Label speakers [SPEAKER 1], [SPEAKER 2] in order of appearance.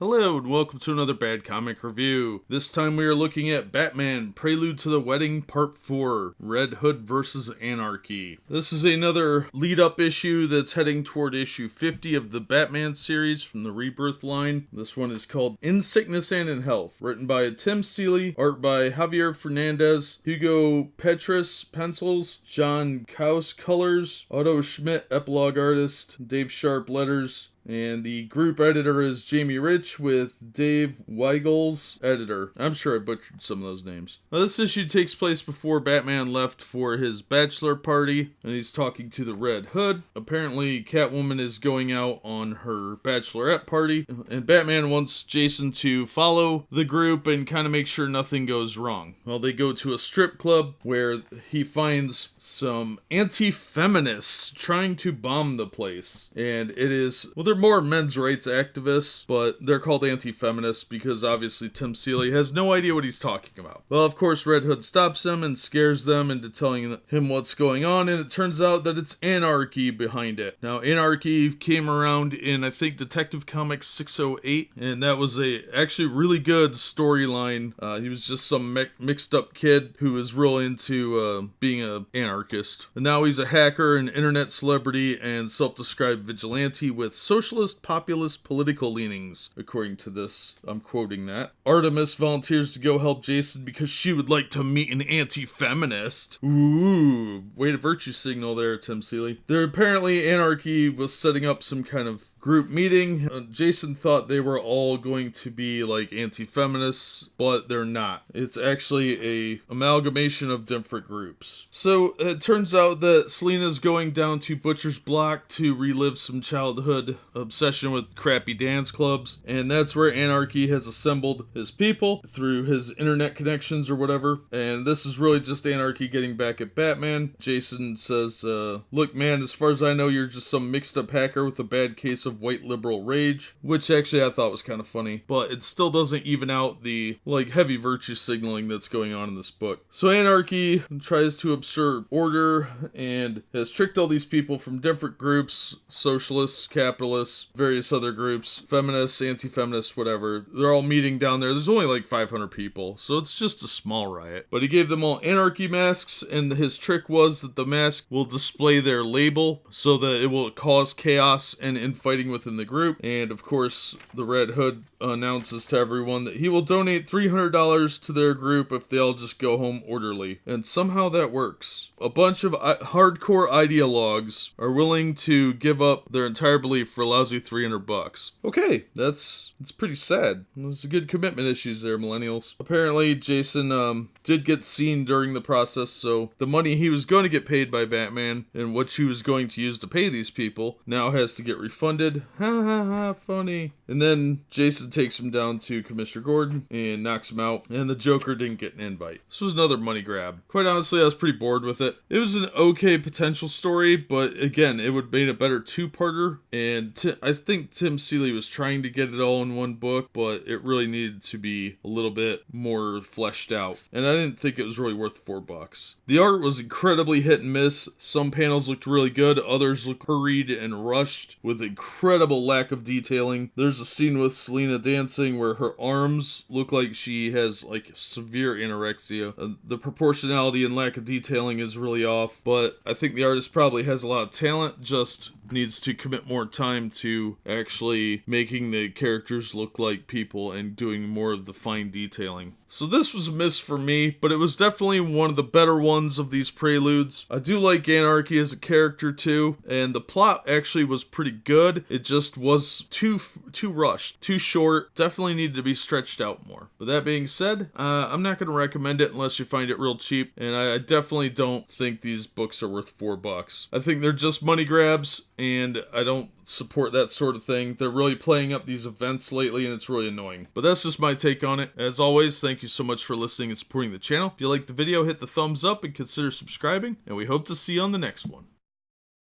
[SPEAKER 1] Hello and welcome to another Bad Comic Review. This time we are looking at Batman, Prelude to the Wedding Part 4, Red Hood vs. Anarky. This is another lead-up issue that's heading toward issue 50 of the Batman series from the Rebirth line. This one is called In Sickness and in Health, written by Tim Seeley, art by Javier Fernandez, Hugo Petrus, pencils, John Kaus, colors, Otto Schmidt, epilogue artist, Dave Sharp, letters, and the group editor is Jamie Rich with Dave Weigel's editor. I'm sure I butchered some of those names. Now, this issue takes place before Batman left for his bachelor party, and he's talking to the Red Hood. Apparently, Catwoman is going out on her bachelorette party, and Batman wants Jason to follow the group and kind of make sure nothing goes wrong. Well, they go to a strip club where he finds some anti-feminists trying to bomb the place, and it is, well, they're more men's rights activists, but they're called anti-feminists because obviously Tim Seeley has no idea what he's talking about. Well, of course, Red Hood stops him and scares them into telling him what's going on, and it turns out that it's Anarky behind it. Now, Anarky came around in, I think, Detective Comics 608, and that was a actually really good storyline. He was just some mixed up kid who was real into being an anarchist. And now he's a hacker, an internet celebrity, and self-described vigilante with socialist populist political leanings, according to this. I'm quoting that. Artemis volunteers to go help Jason because she would like to meet an anti-feminist. Ooh, way to virtue signal there, Tim Seeley. There apparently Anarky was setting up some kind of group meeting. Jason thought they were all going to be like anti-feminists, but they're not. It's actually a amalgamation of different groups. So it turns out that Selina's going down to Butcher's Block to relive some childhood obsession with crappy dance clubs, and that's where Anarky has assembled his people through his internet connections or whatever, and this is really just Anarky getting back at Batman. Jason says, look man, as far as I know, you're just some mixed up hacker with a bad case of white liberal rage, which actually I thought was kind of funny, but it still doesn't even out the like heavy virtue signaling that's going on in this book. So Anarky tries to observe order and has tricked all these people from different groups, socialists, capitalists, various other groups, feminists, anti-feminists, whatever. They're all meeting down there. There's only like 500 people, so it's just a small riot. But he gave them all Anarky masks, and his trick was that the mask will display their label so that it will cause chaos and infighting within the group. And of course, the Red Hood announces to everyone that he will donate $300 to their group if they all just go home orderly. And somehow that works. A bunch of hardcore ideologues are willing to give up their entire belief for a lousy $300. Okay, it's pretty sad. There's a good commitment issues there, millennials. Apparently, Jason did get seen during the process, so the money he was going to get paid by Batman and what she was going to use to pay these people now has to get refunded. Ha ha ha, funny. And then Jason takes him down to Commissioner Gordon and knocks him out, and the Joker didn't get an invite. This was another money grab. Quite honestly, I was pretty bored with it. It was an okay potential story, but again, it would have made a better two-parter, and I think Tim Seeley was trying to get it all in one book, but it really needed to be a little bit more fleshed out, and I didn't think it was really worth $4. The art was incredibly hit and miss. Some panels looked really good, others looked hurried and rushed with incredible lack of detailing. There's a scene with Selina dancing where her arms look like she has like severe anorexia. The proportionality and lack of detailing is really off, but I think the artist probably has a lot of talent, just needs to commit more time to actually making the characters look like people and doing more of the fine detailing. So this was a miss for me, but it was definitely one of the better ones of these preludes. I do like Anarky as a character too, and the plot actually was pretty good. It just was too rushed, too short, definitely needed to be stretched out more. But that being said, I'm not going to recommend it unless you find it real cheap, and I definitely don't think these books are worth $4. I think they're just money grabs, and I don't support that sort of thing. They're really playing up these events lately, and it's really annoying. But that's just my take on it. As always, thank you so much for listening and supporting the channel. If you liked the video, hit the thumbs up and consider subscribing, and we hope to see you on the next one.